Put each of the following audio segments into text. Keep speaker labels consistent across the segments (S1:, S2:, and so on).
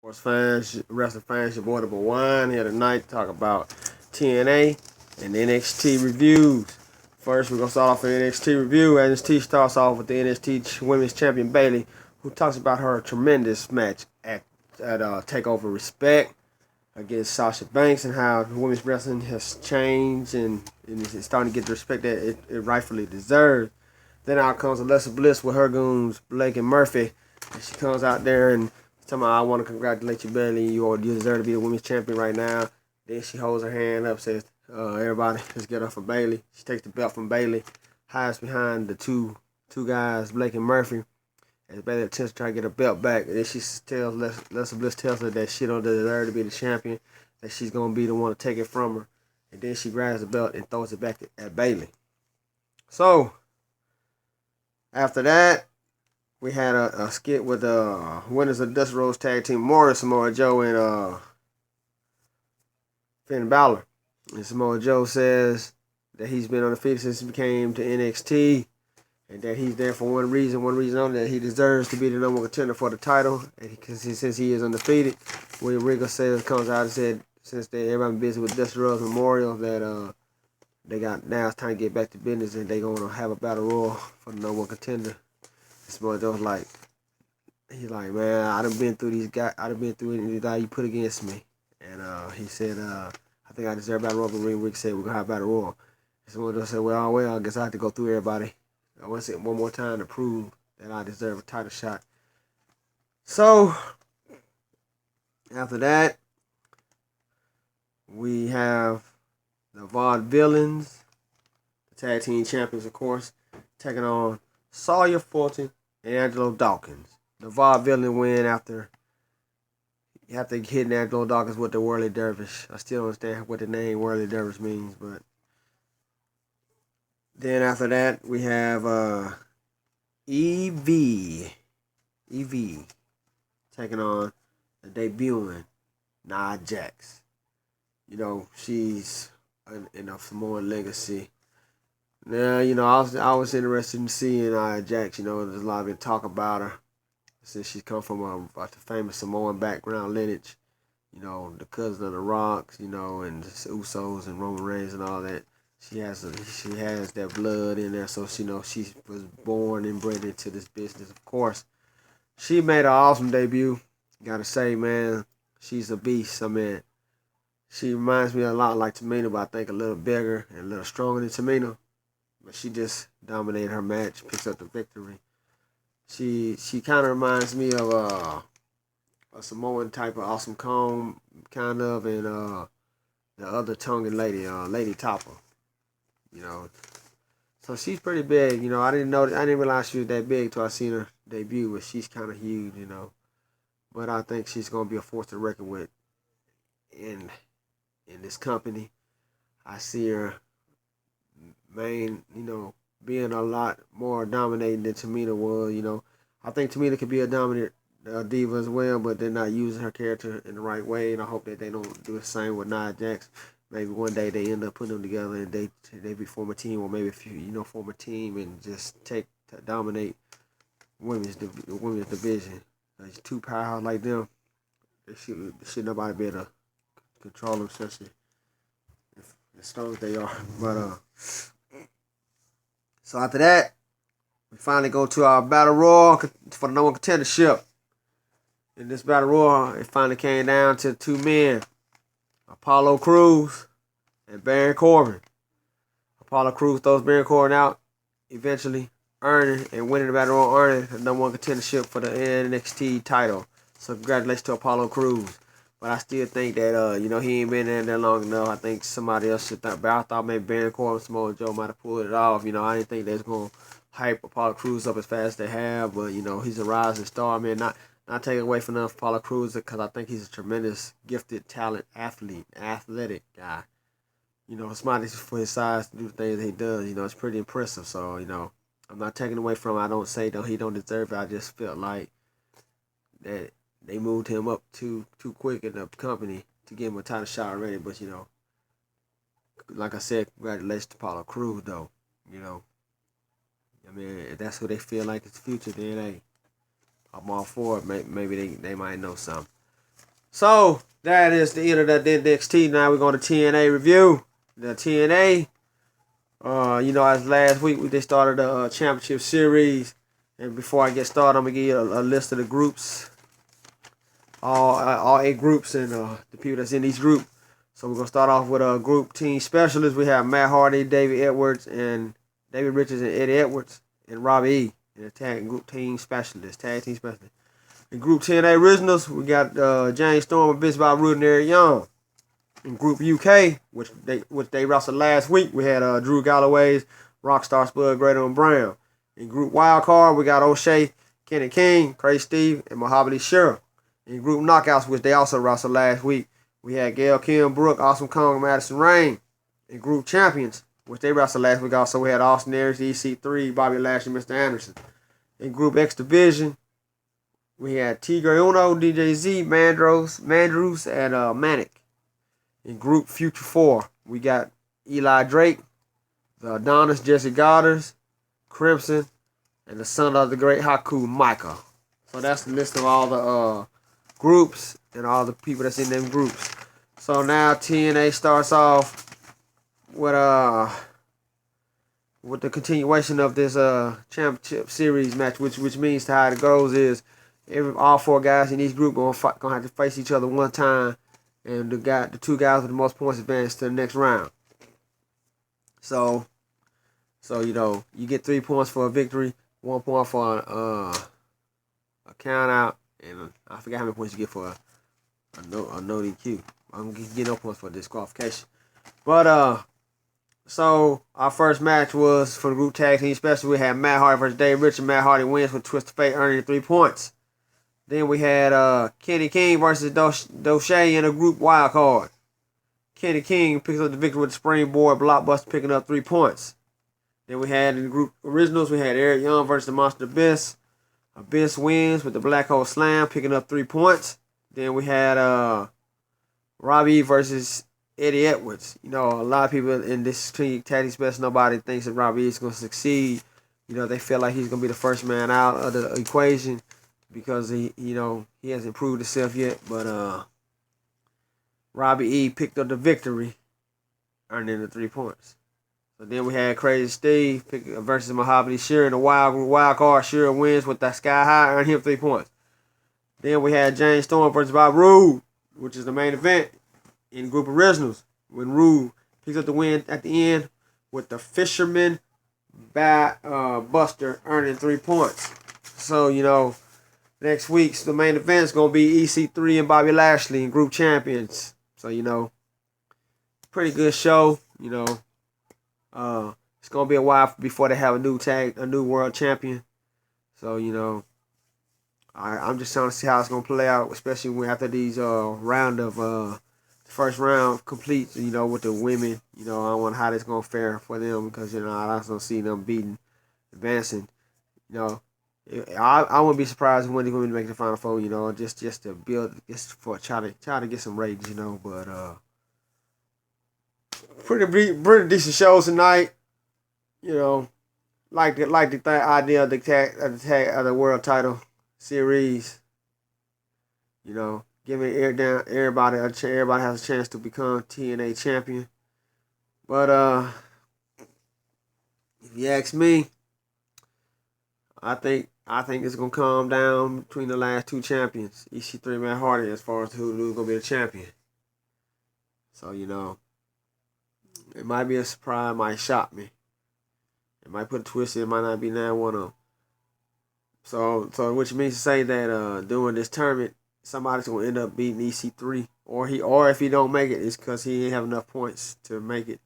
S1: Sports fans, wrestling fans, your boy Number One here tonight to talk about TNA and NXT reviews. First, we're gonna start off with NXT review. NXT starts off with the NXT Women's Champion Bayley, who talks about her tremendous match at Takeover Respect against Sasha Banks and how women's wrestling has changed and it's starting to get the respect that it rightfully deserves. Then out comes Alexa Bliss with her goons, Blake and Murphy. And she comes out there and talking about, I want to congratulate you, Bayley. You deserve to be the women's champion right now. Then she holds her hand up, says, everybody, let's get up for Bayley. She takes the belt from Bayley, hides behind the two guys, Blake and Murphy, as Bayley attempts to try to get her belt back. And then she tells Alexa Bliss tells her that she don't deserve to be the champion, that she's going to be the one to take it from her. And then she grabs the belt and throws it back at Bayley. So, after that, we had a skit with winners of Dusty Rhodes Tag Team Morris, Samoa Joe, and Finn Balor. And Samoa Joe says that he's been undefeated since he came to NXT, and that he's there for one reason only, that he deserves to be the number one contender for the title, and since he is undefeated. William Regal comes out and said, since everybody been busy with Dusty Rhodes Memorial, that now it's time to get back to business, and they're gonna have a battle royal for the number one contender. Samoa Joe's he's like, man, I done been through these guys. I done been through any guy you put against me. And he said, I think I deserve battle royal. But Rick said, we're going to have battle royal. And Samoa Joe said, well, I guess I have to go through everybody. I want to say it one more time to prove that I deserve a title shot. So, after that, we have the Vaudevillains, the tag team champions, of course, taking on Sawyer Fulton and Angelo Dawkins. The Vaudevillain win after hitting Angelo Dawkins with the Whirly Dervish. I still don't understand what the name Whirly Dervish means, but then after that we have EV taking on the debuting Nia Jax. You know, she's in a Samoan legacy. Now, you know, I was interested in seeing Jax. You know, there's a lot of talk about her since she's come from a famous Samoan background lineage. You know, the cousin of the Rocks. You know, and the Usos and Roman Reigns and all that. She has that blood in there, so she she was born and bred into this business. Of course, she made an awesome debut. Gotta say, man, she's a beast. I mean, she reminds me a lot like Tamina, but I think a little bigger and a little stronger than Tamina. But she just dominated her match, picks up the victory. She kind of reminds me of a Samoan type of Awesome Kong, kind of, and the other Tongan lady, Lady Topper. You know, so she's pretty big. You know, I didn't realize she was that big till I seen her debut, but she's kind of huge. You know, but I think she's gonna be a force to reckon with in this company. I see her being a lot more dominating than Tamina was. You know, I think Tamina could be a dominant diva as well, but they're not using her character in the right way, and I hope that they don't do the same with Nia Jax. Maybe one day they end up putting them together and they form a team, or maybe if you form a team and just dominate women's division. Like two powerhouses like them, should nobody be able to control them, especially as strong as they are. But so after that, we finally go to our battle royal for the number one contendership. In this battle royal, it finally came down to two men, Apollo Crews and Baron Corbin. Apollo Crews throws Baron Corbin out, eventually earning and winning the battle royal, earning the number one contendership for the NXT title. So congratulations to Apollo Crews. But I still think that he ain't been there that long enough. I think somebody else should think. But I thought maybe Baron Corbin, Samoa Joe might have pulled it off. You know, I didn't think they was gonna hype Apollo Crews up as fast as they have. But you know, he's a rising star, man. Not taking away from Apollo Crews, because I think he's a tremendous, gifted, athletic guy. You know, somebody for his size to do the things he does. You know, it's pretty impressive. So you know, I'm not taking away from him. I don't say he don't deserve it. I just felt like that they moved him up too quick in the company to give him a title shot already. But, you know, like I said, congratulations to Apollo Crews, though. You know, I mean, if that's who they feel like is the future, then hey, I'm all for it. Maybe they might know something. So that is the end of that NXT. Now we're going to TNA review. The TNA, as last week they started a championship series. And before I get started, I'm gonna give you a list of the groups, all 8 groups, and the people that's in each group. So we're gonna start off with a group team specialist. We have Matt Hardy, David Edwards, and David Richards and Eddie Edwards, and Robbie E. in the tag team specialist. In Group 10A originals, we got James Storm and Vince Bob Rude and Eric Young. In Group UK, which they wrestled last week, we had Drew Galloway's Rockstar Spud Greater and Brown. In Group Wildcard, we got O'Shea, Kenny King, Crazy Steve, and Mojave Cheryl. In Group Knockouts, which they also wrestled last week, we had Gail Kim, Brooke, Awesome Kong, and Madison Rain. In Group Champions, which they wrestled last week, also we had Austin Aries, EC3, Bobby Lashley, Mr. Anderson. In Group X Division, we had Tigre Uno, DJ Z, Mandrews, and Manic. In Group Future 4, we got Eli Drake, the Adonis, Jesse Goddard, Crimson, and the son of the great Haku, Micah. So that's the list of all the groups and all the people that's in them groups. So now TNA starts off with the continuation of this championship series match, which means how it goes is all 4 guys in each group gonna have to face each other one time, and the 2 guys with the most points advance to the next round. So you get 3 points for a victory, 1 point for a count out, and I forgot how many points you get for a no DQ. I'm gonna get no points for disqualification. But so our first match was for the group tag team special. We had Matt Hardy versus Dave Richards. Matt Hardy wins with Twist of Fate, earning 3 points. Then we had Kenny King versus Doche in a group wild card. Kenny King picks up the victory with the springboard blockbuster, picking up 3 points. Then we had in the group originals, we had Eric Young versus the Monster Abyss. Abyss wins with the Black Hole Slam, picking up 3 points. Then we had Robbie versus Eddie Edwards. A lot of people in this tag team special, nobody thinks that Robbie is going to succeed. They feel like he's going to be the first man out of the equation because he hasn't proved himself yet. But Robbie E picked up the victory, earning the 3 points. So then we had Crazy Steve versus Mojave Shearer in the wild card. Shearer wins with that Sky High, earning him 3 points. Then we had James Storm versus Bob Roode, which is the main event in group originals, when Roode picks up the win at the end with the Fisherman Buster, earning 3 points. So next week's the main event is gonna be EC3 and Bobby Lashley in group champions. So pretty good show. It's gonna be a while before they have a new world champion. So I'm just trying to see how it's gonna play out, especially when after these round of the first round completes. With the women. I wonder how this gonna fare for them because I don't see them advancing. I wouldn't be surprised when they're gonna make the final 4. Just to build, just for try to get some ratings. But pretty decent shows tonight. Like the idea of the world title series. Giving everybody has a chance to become TNA champion. But if you ask me, I think it's gonna come down between the last 2 champions, EC3 and Matt Hardy, as far as who's gonna be the champion. So it might be a surprise, it might shock me. It might put a twist in, it might not be 9-1-0. So which means to say that during this tournament, somebody's gonna end up beating EC3, or if he don't make it, it's because he ain't have enough points to make it.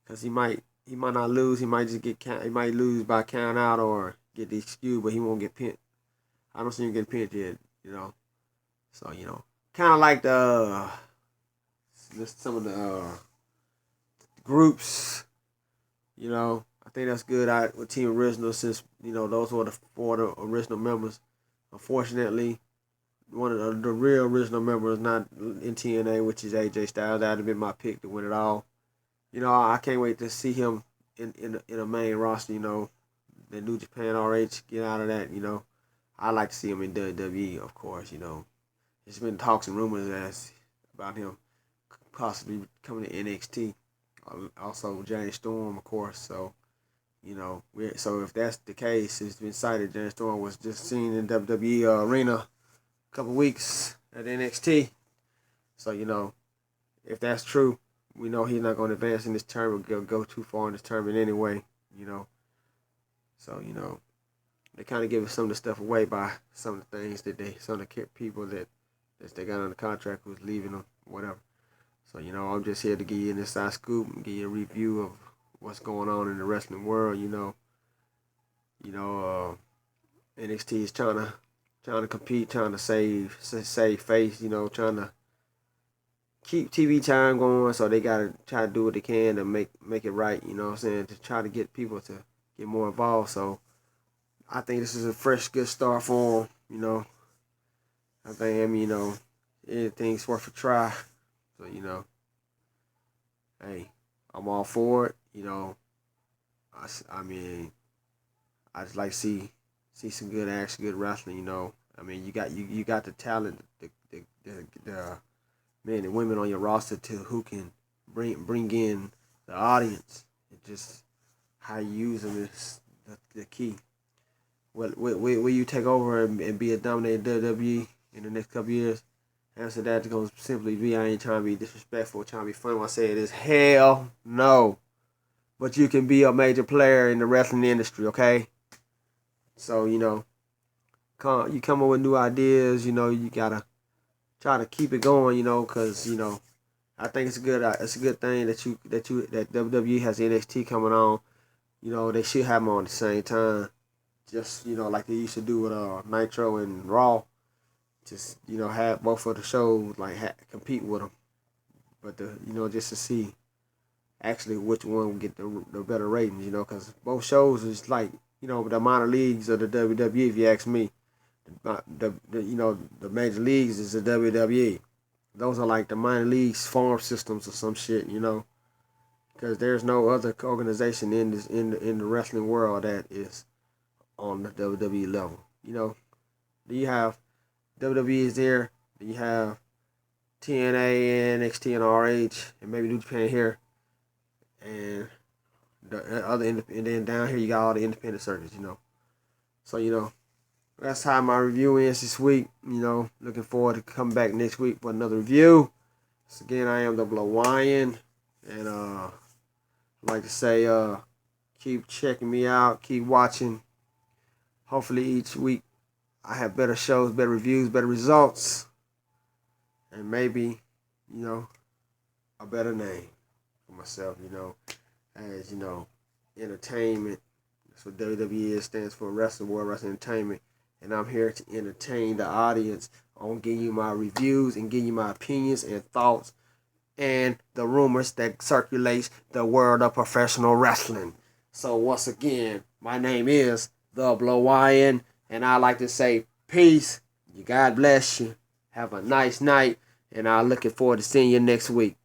S1: Because he might not lose, he might just he might lose by count out or get DQ'd, but he won't get pinned. I don't see him get pinned yet. So kind of like some of the groups. I think that's good with Team Original since those were the 4 original members. Unfortunately, one of the real original members not in TNA, which is AJ Styles. That would have been my pick to win it all. I can't wait to see him in a main roster. The New Japan RH, get out of that. I'd like to see him in WWE, of course. There's been talks and rumors about him possibly coming to NXT. Also, James Storm, of course. So, so if that's the case, it's been cited James Storm was just seen in WWE arena a couple weeks at NXT. So, if that's true, we know he's not going to advance in this tournament, go too far in this tournament anyway, So, they kind of giving some of the stuff away by some of the things some of the people that they got on the contract who's leaving them, whatever. So, I'm just here to give you an inside scoop and give you a review of what's going on in the wrestling world, NXT is trying to compete, trying to save face, trying to keep TV time going, so they gotta try to do what they can to make it right, to try to get people to get more involved. So I think this is a fresh, good start for them, I think, anything's worth a try. So, hey, I'm all for it, I mean, I just like to see some good action, good wrestling, I mean, you got the talent, the men and women on your roster who can bring in the audience. It's just how you use them is the key. Will you take over and be a dominating WWE in the next couple years? Answer that is going to simply be, I ain't trying to be disrespectful, trying to be funny when I say it is hell no. But you can be a major player in the wrestling industry, okay? So, you come up with new ideas, you gotta try to keep it going, because, I think it's a good thing that WWE has NXT coming on. They should have them on at the same time. Just, like they used to do with Nitro and Raw. Just, have both of the shows, like, compete with them. But, just to see actually which one will get the better ratings, because both shows is like, the minor leagues of the WWE, if you ask me. The major leagues is the WWE. Those are like the minor leagues farm systems or some shit, because there's no other organization in the wrestling world that is on the WWE level. Do you have WWE is there? Do you have TNA, NXT, and RH, and maybe New Japan here, and the other and then down here you got all the independent circuits, So that's how my review is this week. Looking forward to coming back next week for another review. So again, I am the Hawaiian, and I'd like to say keep checking me out, keep watching. Hopefully each week I have better shows, better reviews, better results, and maybe, a better name for myself, as, entertainment. That's what WWE stands for, Wrestling World Wrestling Entertainment. And I'm here to entertain the audience on giving you my reviews and giving you my opinions and thoughts and the rumors that circulates the world of professional wrestling. So once again, my name is The Hawaiian, and I like to say peace. God bless you. Have a nice night, and I'm looking forward to seeing you next week.